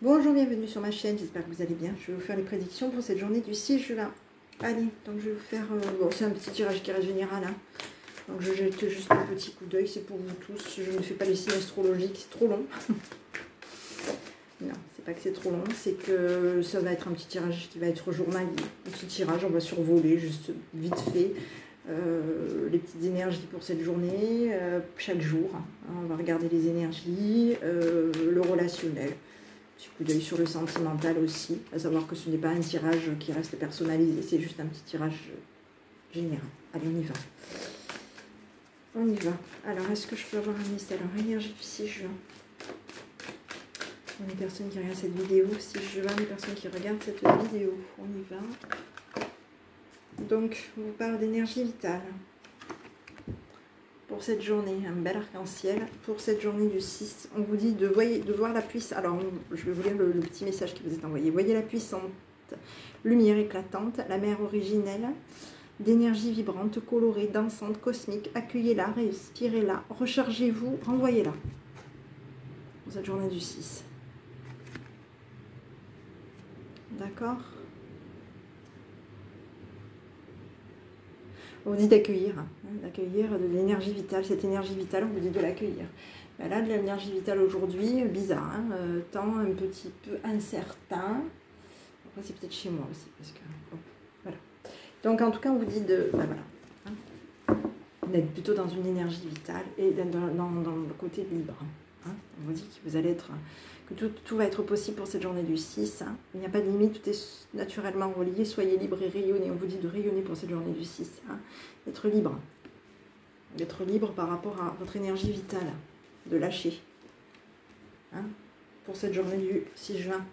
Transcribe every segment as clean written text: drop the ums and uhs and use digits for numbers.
Bonjour, bienvenue sur ma chaîne, j'espère que vous allez bien. Je vais vous faire les prédictions pour cette journée du 6 juin. Allez, donc je vais vous faire... bon, c'est un petit tirage qui reste général. Hein. Donc je jette juste un petit coup d'œil, c'est pour vous tous. Je ne fais pas les signes astrologiques, c'est trop long. Non, c'est pas que c'est trop long, c'est que ça va être un petit tirage qui va être journalier. Un petit tirage, on va survoler juste vite fait les petites énergies pour cette journée, chaque jour. Hein, on va regarder les énergies, le relationnel. Petit coup d'œil sur le sentimental aussi, à savoir que ce n'est pas un tirage qui reste personnalisé, c'est juste un petit tirage général. Allez, on y va. On y va. Alors, est-ce que je peux avoir un message? Alors, énergie du 6 juin. Pour les personnes qui regardent cette vidéo, 6 juin, les personnes qui regardent cette vidéo, on y va. Donc, on vous parle d'énergie vitale. Pour cette journée, un bel arc-en-ciel. Pour cette journée du 6, on vous dit de voir la puissance. Alors, je vais vous lire le petit message qui vous est envoyé. Voyez la puissante lumière éclatante, la mer originelle, d'énergie vibrante, colorée, dansante, cosmique. Accueillez-la, respirez-la, rechargez-vous, renvoyez-la. Pour cette journée du 6. D'accord ? On vous dit d'accueillir, de l'énergie vitale. Cette énergie vitale, on vous dit de l'accueillir. Ben là, de l'énergie vitale aujourd'hui, bizarre, hein, temps un petit peu incertain. Après, c'est peut-être chez moi aussi, parce que bon, voilà. Donc, en tout cas, on vous dit de, ben voilà, hein, d'être plutôt dans une énergie vitale et d'être dans le côté libre. Hein. On vous dit que vous allez être, que tout va être possible pour cette journée du 6. Hein. Il n'y a pas de limite, tout est naturellement relié. Soyez libre et rayonnez. On vous dit de rayonner pour cette journée du 6. Hein. D'être libre. D'être libre par rapport à votre énergie vitale. De lâcher. Hein. Pour cette journée du 6 juin.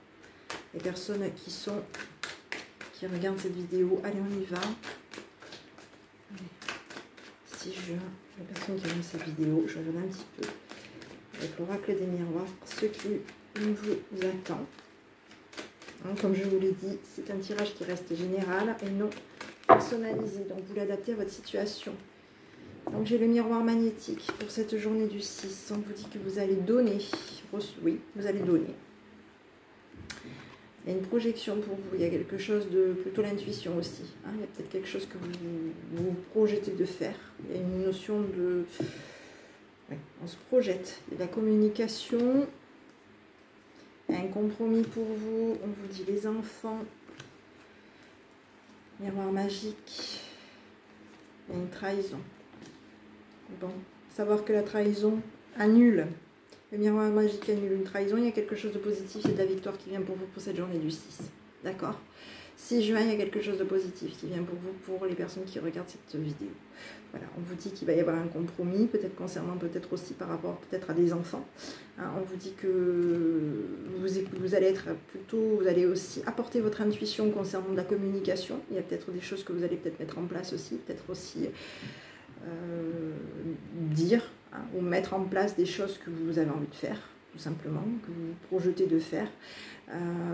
Les personnes qui regardent cette vidéo, allez, on y va. Allez. 6 juin. Les personnes qui regardent cette vidéo, je regarde un petit peu. Avec l'oracle des miroirs, ce qui vous attend. Hein, comme je vous l'ai dit, c'est un tirage qui reste général et non personnalisé. Donc vous l'adaptez à votre situation. Donc j'ai le miroir magnétique pour cette journée du 6. On vous dit que vous allez donner. Oui, vous allez donner. Il y a une projection pour vous. Il y a quelque chose de plutôt l'intuition aussi. Hein, il y a peut-être quelque chose que vous projetez de faire. Il y a une notion de... Oui, on se projette. Il y a de la communication. Il y a un compromis pour vous. On vous dit les enfants. Miroir magique. Il y a une trahison. Bon, savoir que la trahison annule. Le miroir magique annule une trahison. Il y a quelque chose de positif. C'est de la victoire qui vient pour vous pour cette journée du 6. D'accord ? 6 juin, il y a quelque chose de positif qui vient pour vous, pour les personnes qui regardent cette vidéo. Voilà, on vous dit qu'il va y avoir un compromis, peut-être concernant, peut-être aussi par rapport peut-être à des enfants. Hein, on vous dit que vous allez être plutôt, vous allez aussi apporter votre intuition concernant de la communication. Il y a peut-être des choses que vous allez peut-être mettre en place aussi, peut-être aussi dire hein, ou mettre en place des choses que vous avez envie de faire, tout simplement, que vous projetez de faire.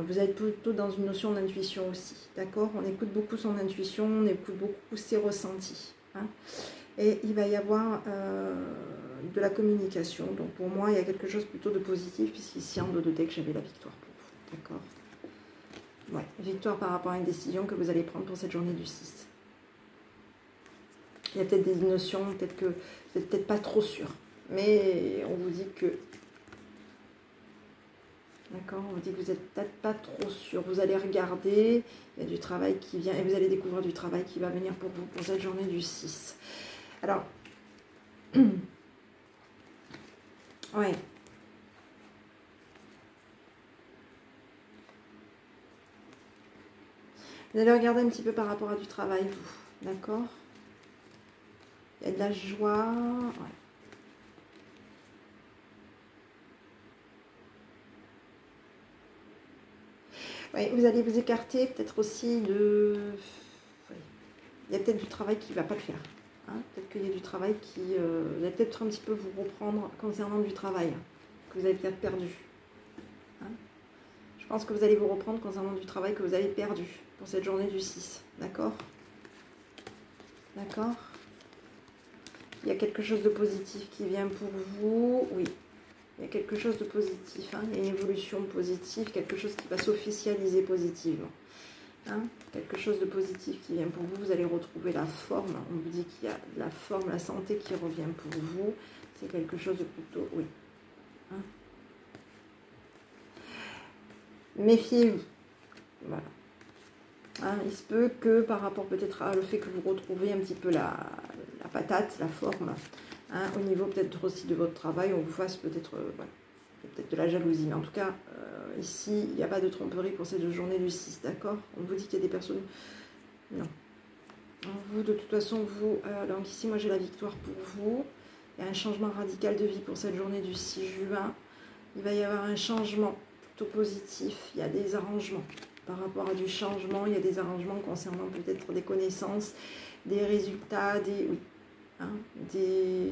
Vous êtes plutôt dans une notion d'intuition aussi, d'accord? On écoute beaucoup son intuition, on écoute beaucoup ses ressentis. Hein, et il va y avoir de la communication. Donc pour moi, il y a quelque chose plutôt de positif, puisqu'ici en dos de deck, j'avais la victoire pour vous, d'accord? Ouais, victoire par rapport à une décision que vous allez prendre pour cette journée du 6. Il y a peut-être des notions, peut-être que vous n'êtes peut-être pas trop sûr, mais on vous dit que... D'accord, on vous dit que vous n'êtes peut-être pas trop sûr. Vous allez regarder, il y a du travail qui vient et vous allez découvrir du travail qui va venir pour vous pour cette journée du 6. Alors, ouais. Vous allez regarder un petit peu par rapport à du travail, vous. D'accord? Il y a de la joie. Ouais. Oui, vous allez vous écarter peut-être aussi de... Oui. Il y a peut-être du travail qui ne va pas le faire. Hein, peut-être qu'il y a du travail qui... vous allez peut-être un petit peu vous reprendre concernant du travail que vous avez peut-être perdu. Hein, je pense que vous allez vous reprendre concernant du travail que vous avez perdu pour cette journée du 6. D'accord? D'accord? Il y a quelque chose de positif qui vient pour vous. Oui. il y a quelque chose de positif, hein, il y a une évolution positive, quelque chose qui va s'officialiser positivement. Hein, quelque chose de positif qui vient pour vous, vous allez retrouver la forme, on vous dit qu'il y a la forme, la santé qui revient pour vous, c'est quelque chose de plutôt, oui. Hein. Méfiez-vous, voilà. Hein, il se peut que par rapport peut-être à le fait que vous retrouvez un petit peu la patate, la forme, hein, au niveau peut-être aussi de votre travail, on vous fasse peut-être voilà, peut-être de la jalousie, mais en tout cas, ici, il n'y a pas de tromperie pour cette journée du 6, d'accord? On vous dit qu'il y a des personnes... Non. Vous, de toute façon, vous... donc ici, moi, j'ai la victoire pour vous. Il y a un changement radical de vie pour cette journée du 6 juin. Il va y avoir un changement plutôt positif. Il y a des arrangements. Par rapport à du changement, il y a des arrangements concernant peut-être des connaissances, des résultats, des... Oui. Hein, des...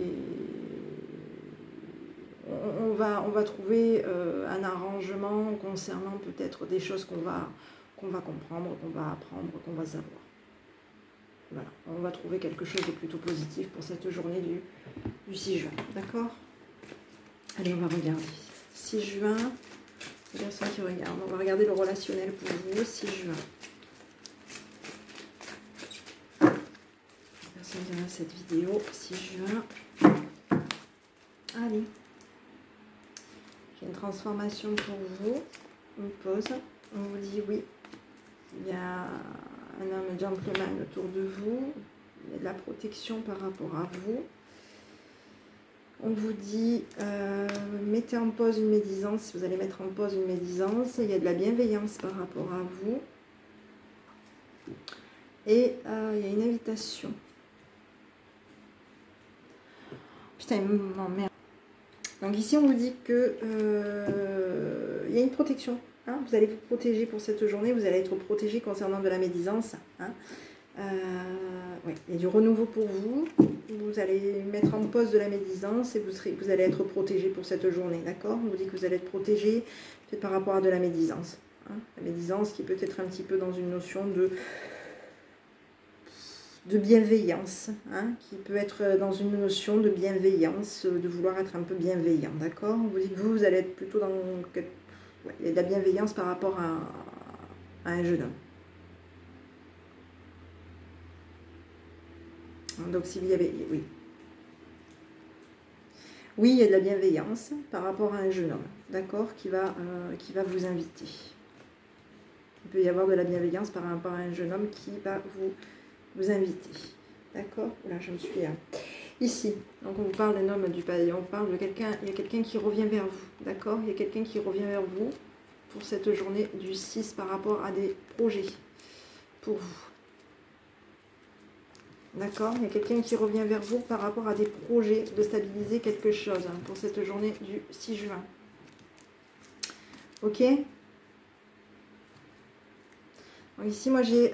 On va trouver un arrangement concernant peut-être des choses qu'on va comprendre, qu'on va apprendre, qu'on va savoir. Voilà, on va trouver quelque chose de plutôt positif pour cette journée du 6 juin. D'accord? Allez, on va regarder. 6 juin, les personnes qui regardent. On va regarder le relationnel pour vous, 6 juin. Les personnes qui regardent cette vidéo, 6 juin. Allez. Une transformation pour vous, une pause, on vous dit oui, il y a un homme gentleman autour de vous, il y a de la protection par rapport à vous, on vous dit mettez en pause une médisance, si vous allez mettre en pause une médisance, il y a de la bienveillance par rapport à vous, et il y a une invitation. Putain, il m'emmerde. Donc ici, on vous dit que il y a une protection. Hein, vous allez vous protéger pour cette journée. Vous allez être protégé concernant de la médisance. Hein. Ouais, il y a du renouveau pour vous. Vous allez mettre en pause de la médisance et vous allez être protégé pour cette journée. D'accord? On vous dit que vous allez être protégé peut-être par rapport à de la médisance. Hein. La médisance qui peut être un petit peu dans une notion de bienveillance, hein, qui peut être dans une notion de bienveillance, de vouloir être un peu bienveillant, d'accord? Vous dites que vous allez être plutôt dans... Ouais, il y a de la bienveillance par rapport à un jeune homme. Donc s'il y avait... Oui. Oui, il y a de la bienveillance par rapport à un jeune homme, d'accord? Qui va vous inviter. Il peut y avoir de la bienveillance par rapport à un jeune homme qui va vous inviter. D'accord? Là, je me suis ici. Donc, on vous parle d'un homme du palais. On parle de quelqu'un. Il y a quelqu'un qui revient vers vous. D'accord? Il y a quelqu'un qui revient vers vous pour cette journée du 6 par rapport à des projets pour vous. D'accord? Il y a quelqu'un qui revient vers vous par rapport à des projets de stabiliser quelque chose hein, pour cette journée du 6 juin. Ok? Donc, ici, moi, j'ai...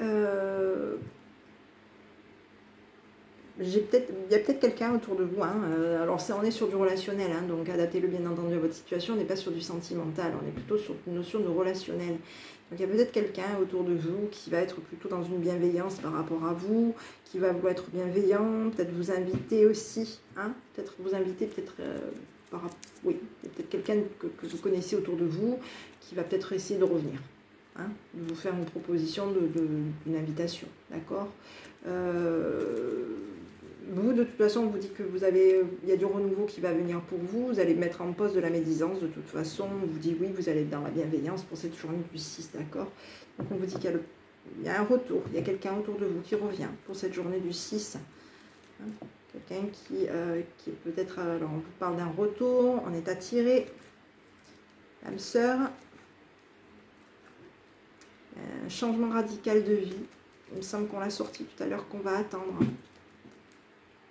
il y a peut-être quelqu'un autour de vous, hein, alors on est sur du relationnel, hein, donc adaptez-le bien entendu à votre situation, on n'est pas sur du sentimental, on est plutôt sur une notion de relationnel. Donc il y a peut-être quelqu'un autour de vous qui va être plutôt dans une bienveillance par rapport à vous, qui va vous être bienveillant, peut-être vous inviter aussi, hein, peut-être vous inviter, peut-être oui, il y a peut-être quelqu'un que vous connaissez autour de vous qui va peut-être essayer de revenir, hein, de vous faire une proposition d'une invitation, d'accord? Vous, de toute façon, on vous dit que il y a du renouveau qui va venir pour vous. Vous allez mettre en pause de la médisance. De toute façon, on vous dit oui, vous allez être dans la bienveillance pour cette journée du 6, d'accord? Donc, on vous dit qu'il y a un retour. Il y a quelqu'un autour de vous qui revient pour cette journée du 6. Hein, quelqu'un qui est peut-être... Alors, on vous parle d'un retour. On est attiré. L'âme sœur. Un changement radical de vie. Il me semble qu'on l'a sorti tout à l'heure, qu'on va attendre.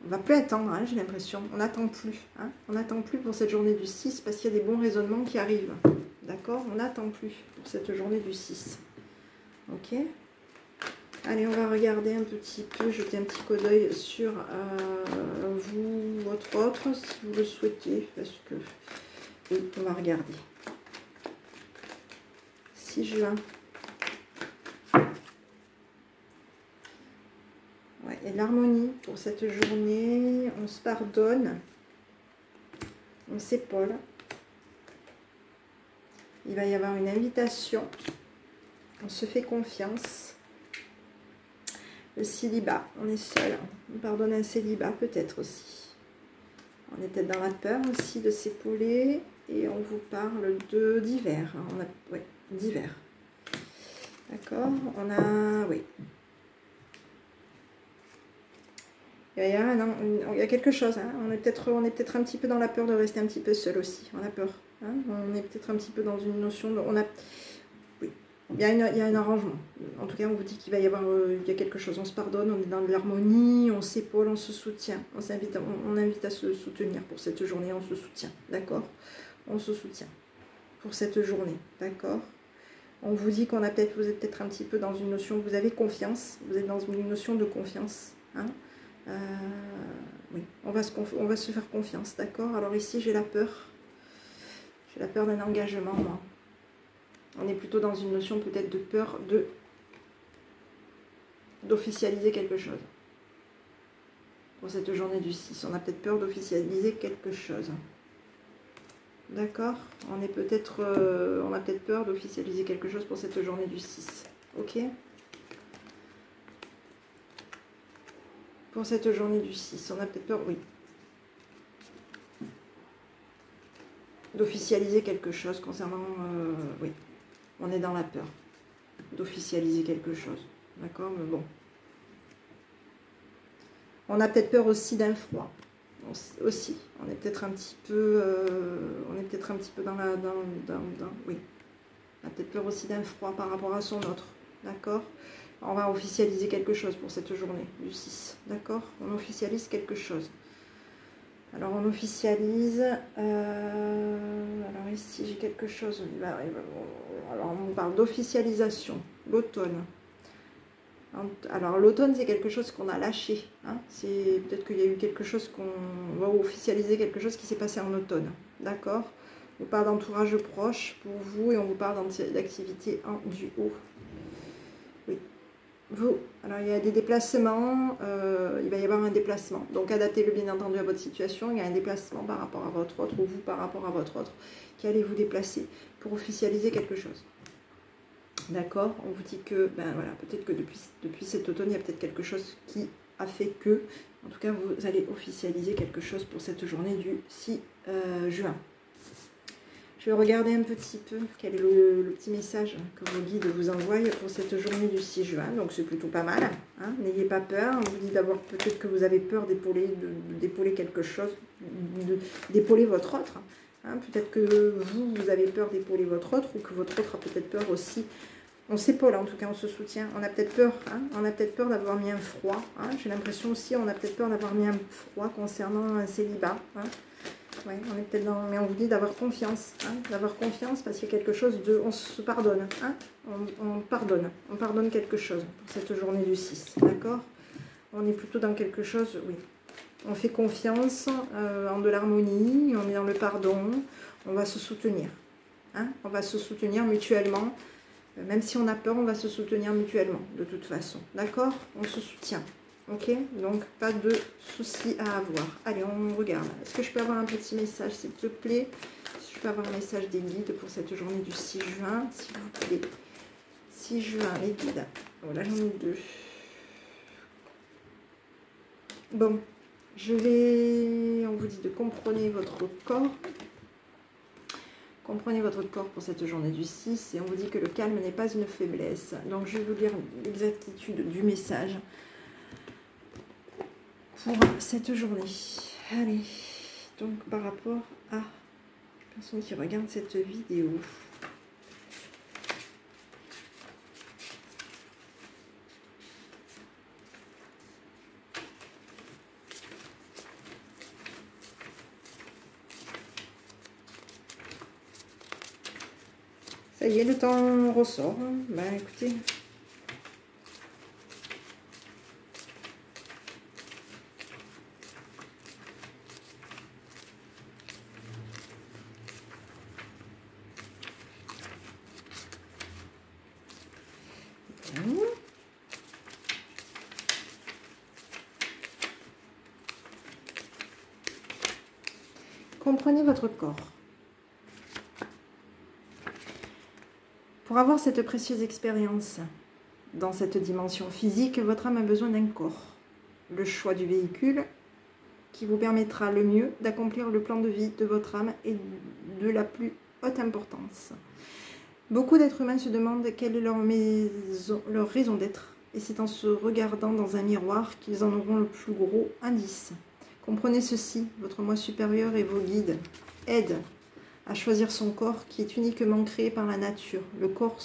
On va plus attendre, hein, j'ai l'impression. On n'attend plus. Hein. On n'attend plus pour cette journée du 6 parce qu'il y a des bons raisonnements qui arrivent. D'accord? On n'attend plus pour cette journée du 6. Ok? Allez, on va regarder un petit peu, jeter un petit coup d'œil sur vous, votre autre, si vous le souhaitez. Parce que... Oui, on va regarder. 6 juin. Ouais, il y a de l'harmonie pour cette journée. On se pardonne. On s'épaule. va y avoir une invitation. On se fait confiance. Le célibat, on est seul. On pardonne un célibat peut-être aussi. On est peut-être dans la peur aussi de s'épauler. Et on vous parle de d'hiver. On a, ouais, d'hiver. D'accord. On a, oui. Il y a quelque chose. Hein. On est peut-être un petit peu dans la peur de rester un petit peu seul aussi. On a peur. Hein. On est peut-être un petit peu dans une notion de, oui. Il y a un arrangement. En tout cas, on vous dit qu'il va y avoir, il y a quelque chose. On se pardonne, on est dans de l'harmonie, on s'épaule, on se soutient. On invite à se soutenir pour cette journée. On se soutient, d'accord? On se soutient pour cette journée, d'accord? On vous dit qu'on a peut-être, vous êtes peut-être un petit peu dans une notion, vous avez confiance. Vous êtes dans une notion de confiance, hein? Oui, on va se faire confiance, d'accord? Alors ici, j'ai la peur. J'ai la peur d'un engagement, moi. On est plutôt dans une notion peut-être de peur d'officialiser quelque chose. Pour cette journée du 6, on a peut-être peur d'officialiser quelque chose. D'accord? On a peut-être peur d'officialiser quelque chose pour cette journée du 6. Ok? Pour cette journée du 6, on a peut-être peur, oui. D'officialiser quelque chose concernant... oui, on est dans la peur d'officialiser quelque chose. D'accord? Mais bon. On a peut-être peur aussi d'un froid. Aussi. On est peut-être un petit peu... dans la... oui. On a peut-être peur aussi d'un froid par rapport à son autre. D'accord? On va officialiser quelque chose pour cette journée du 6. D'accord? On officialise quelque chose. Alors on officialise, alors ici j'ai quelque chose, alors on parle d'officialisation, l'automne. Alors l'automne c'est quelque chose qu'on a lâché, hein. C'est peut-être qu'il y a eu quelque chose qu'on va officialiser, quelque chose qui s'est passé en automne, d'accord? On vous parle d'entourage proche pour vous et on vous parle d'activité en duo. Oui. Vous, alors il y a des déplacements, il va y avoir un déplacement. Donc adaptez-le bien entendu à votre situation. Il y a un déplacement par rapport à votre autre, ou vous par rapport à votre autre, qui allez vous déplacer pour officialiser quelque chose. D'accord? On vous dit que, ben voilà, peut-être que depuis cet automne, il y a peut-être quelque chose qui a fait que, en tout cas, vous allez officialiser quelque chose pour cette journée du 6 juin. Je vais regarder un petit peu quel est le petit message que vos guides vous envoient pour cette journée du 6 juin. Donc c'est plutôt pas mal. Hein. N'ayez pas peur. On vous dit d'abord peut-être que vous avez peur d'épauler quelque chose, d'épauler votre autre. Hein. Peut-être que vous avez peur d'épauler votre autre ou que votre autre a peut-être peur aussi. On s'épaule en tout cas, on se soutient. On a peut-être peur. Hein. On a peut-être peur d'avoir mis un froid. Hein. J'ai l'impression aussi, on a peut-être peur d'avoir mis un froid concernant un célibat. Hein. Ouais, on est peut-être dans... Mais on vous dit d'avoir confiance. Hein, d'avoir confiance parce qu'il y a quelque chose de... On se pardonne. Hein, on pardonne. On pardonne quelque chose pour cette journée du 6. D'accord? On est plutôt dans quelque chose... Oui. On fait confiance en de l'harmonie. On est dans le pardon. On va se soutenir. Hein, on va se soutenir mutuellement. Même si on a peur, on va se soutenir mutuellement. De toute façon. D'accord? On se soutient. Ok, donc pas de soucis à avoir. Allez, on regarde. Est-ce que je peux avoir un petit message, s'il te plaît? Est-ce que je peux avoir un message des guides pour cette journée du 6 juin, s'il vous plaît? 6 juin, les guides. Voilà, j'en ai deux. Bon, on vous dit de comprenez votre corps. Comprenez votre corps pour cette journée du 6 et on vous dit que le calme n'est pas une faiblesse. Donc je vais vous lire l'exactitude du message pour cette journée. Allez, donc par rapport à la personne qui regarde cette vidéo. Ça y est, le temps ressort. Bah écoutez... Comprenez votre corps. Pour avoir cette précieuse expérience dans cette dimension physique, votre âme a besoin d'un corps. Le choix du véhicule qui vous permettra le mieux d'accomplir le plan de vie de votre âme est de la plus haute importance. Beaucoup d'êtres humains se demandent quelle est leur raison d'être, et c'est en se regardant dans un miroir qu'ils en auront le plus gros indice. Comprenez ceci, votre moi supérieur et vos guides aident à choisir son corps qui est uniquement créé par la nature. Le corps,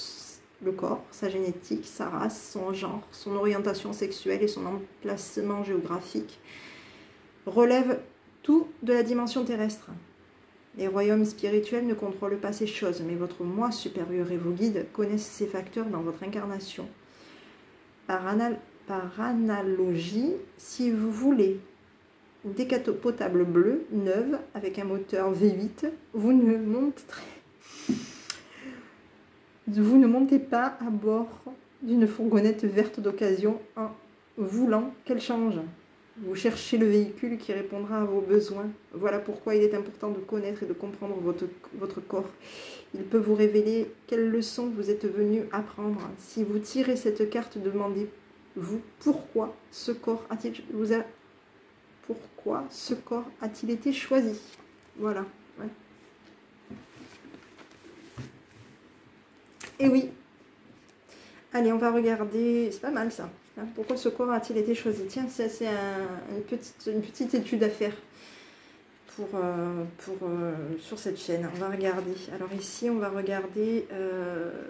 sa génétique, sa race, son genre, son orientation sexuelle et son emplacement géographique relèvent tout de la dimension terrestre. Les royaumes spirituels ne contrôlent pas ces choses, mais votre moi supérieur et vos guides connaissent ces facteurs dans votre incarnation. Par analogie, si vous voulez une décapotable bleue, neuve, avec un moteur V8, vous ne montez pas à bord d'une fourgonnette verte d'occasion en voulant qu'elle change. Vous cherchez le véhicule qui répondra à vos besoins. Voilà pourquoi il est important de connaître et de comprendre votre corps. Il peut vous révéler quelles leçons vous êtes venu apprendre. Si vous tirez cette carte, demandez-vous pourquoi ce corps a-t-il été choisi. Voilà. Ouais. Et oui. Allez, on va regarder. C'est pas mal ça. Pourquoi ce corps a-t-il été choisi? Tiens, c'est une petite étude à faire sur cette chaîne. On va regarder. Alors ici, on va regarder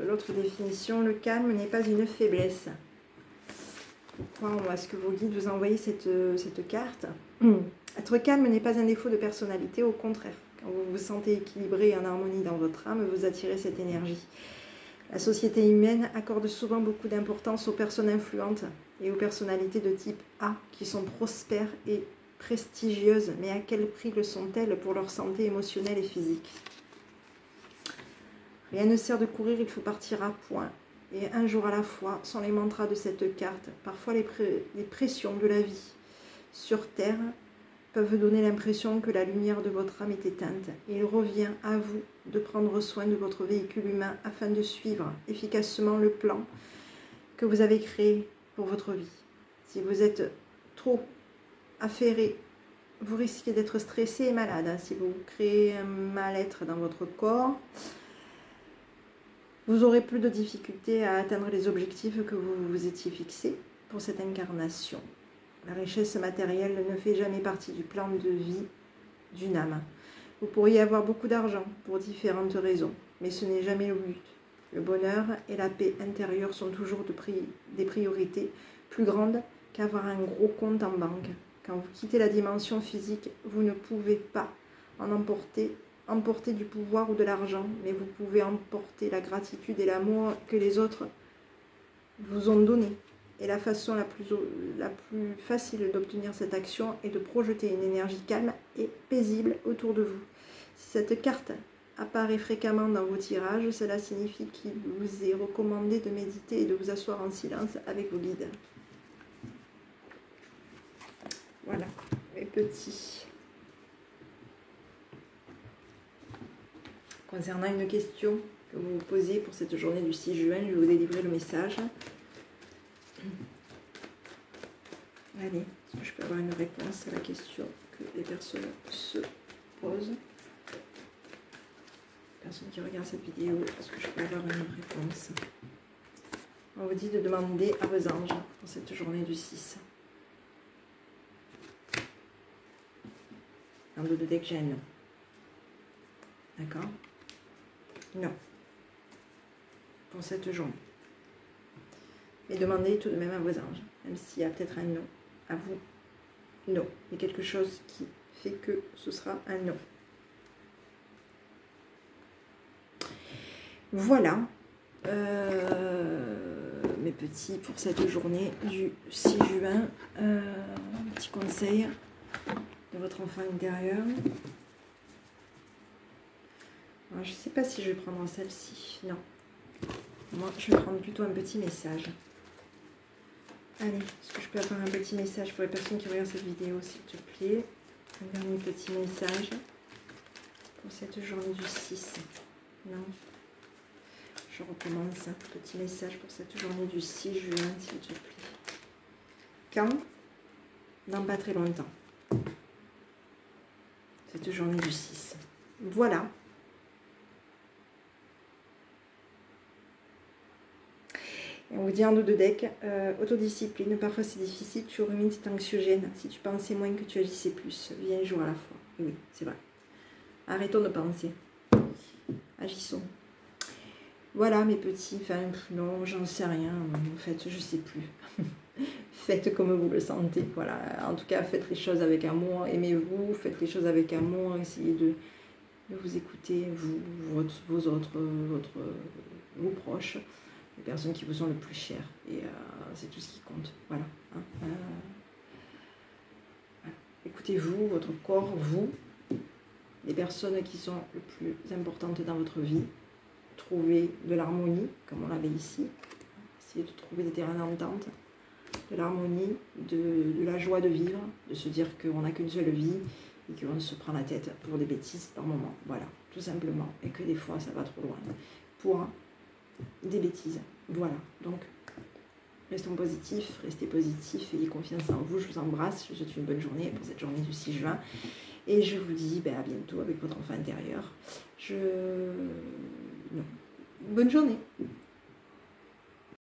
l'autre définition. Le calme n'est pas une faiblesse. Pourquoi est-ce que vos guides vous ont envoyé cette carte? Être calme n'est pas un défaut de personnalité, au contraire. Quand vous vous sentez équilibré et en harmonie dans votre âme, vous attirez cette énergie. La société humaine accorde souvent beaucoup d'importance aux personnes influentes et aux personnalités de type A qui sont prospères et prestigieuses, mais à quel prix le sont-elles pour leur santé émotionnelle et physique? Rien ne sert de courir, il faut partir à point. Et un jour à la fois sont les mantras de cette carte. Parfois les pressions de la vie sur Terre peuvent donner l'impression que la lumière de votre âme est éteinte. Et il revient à vous de prendre soin de votre véhicule humain afin de suivre efficacement le plan que vous avez créé pour votre vie. Si vous êtes trop affairé, vous risquez d'être stressé et malade. Si vous créez un mal-être dans votre corps, vous aurez plus de difficultés à atteindre les objectifs que vous vous étiez fixés pour cette incarnation. La richesse matérielle ne fait jamais partie du plan de vie d'une âme. Vous pourriez avoir beaucoup d'argent pour différentes raisons, mais ce n'est jamais le but. Le bonheur et la paix intérieure sont toujours des priorités plus grandes qu'avoir un gros compte en banque. Quand vous quittez la dimension physique, vous ne pouvez pas emporter du pouvoir ou de l'argent, mais vous pouvez emporter la gratitude et l'amour que les autres vous ont donné. Et la façon la plus facile d'obtenir cette action est de projeter une énergie calme et paisible autour de vous. Si cette carte apparaît fréquemment dans vos tirages, cela signifie qu'il vous est recommandé de méditer et de vous asseoir en silence avec vos guides. Voilà, mes petits. Concernant une question que vous vous posez pour cette journée du 6 juin, je vais vous délivrer le message. Allez, est-ce que je peux avoir une réponse à la question que les personnes se posent? Les personnes qui regardent cette vidéo, est-ce que je peux avoir une réponse? On vous dit de demander à vos anges pour cette journée du 6. Dans le deck, j'ai un non. D'accord? Non. Pour cette journée. Mais demandez tout de même à vos anges, même s'il y a peut-être un non. À vous, non. Il y a quelque chose qui fait que ce sera un non. Voilà. Mes petits, pour cette journée du 6 juin, petit conseil de votre enfant intérieur. Alors, je ne sais pas si je vais prendre celle-ci. Non. Moi, je vais prendre plutôt un petit message. Allez, est-ce que je peux avoir un petit message pour les personnes qui regardent cette vidéo, s'il te plaît? Un dernier petit message pour cette journée du 6. Non. je recommence. Petit message pour cette journée du 6 juin, s'il te plaît. Quand? Dans pas très longtemps. Cette journée du 6. Voilà. Et on vous dit en dos de deck, autodiscipline, parfois c'est difficile, tu rumines, c'est anxiogène. Si tu pensais moins que tu agissais plus, vis un jour à la fois. Et oui, c'est vrai. Arrêtons de penser. Agissons. Voilà mes petits, enfin non, j'en sais rien, en fait, je sais plus. Faites comme vous le sentez, voilà. En tout cas, faites les choses avec amour, aimez-vous, faites les choses avec amour, essayez de vous écouter, vous, vos proches, les personnes qui vous sont le plus chères. Et c'est tout ce qui compte, voilà. Hein. Voilà. Écoutez-vous, votre corps, vous, les personnes qui sont les plus importantes dans votre vie. Trouver de l'harmonie, comme on l'avait ici. Essayez de trouver des terrains d'entente, de l'harmonie, de la joie de vivre, de se dire qu'on n'a qu'une seule vie et qu'on se prend la tête pour des bêtises par moment. Voilà, tout simplement. Et que des fois, ça va trop loin pour des bêtises. Voilà, donc, restons positifs, restez positifs, ayez confiance en vous. Je vous embrasse, je vous souhaite une bonne journée pour cette journée du 6 juin. Et je vous dis à bientôt avec votre enfant intérieur. Non. Bonne journée.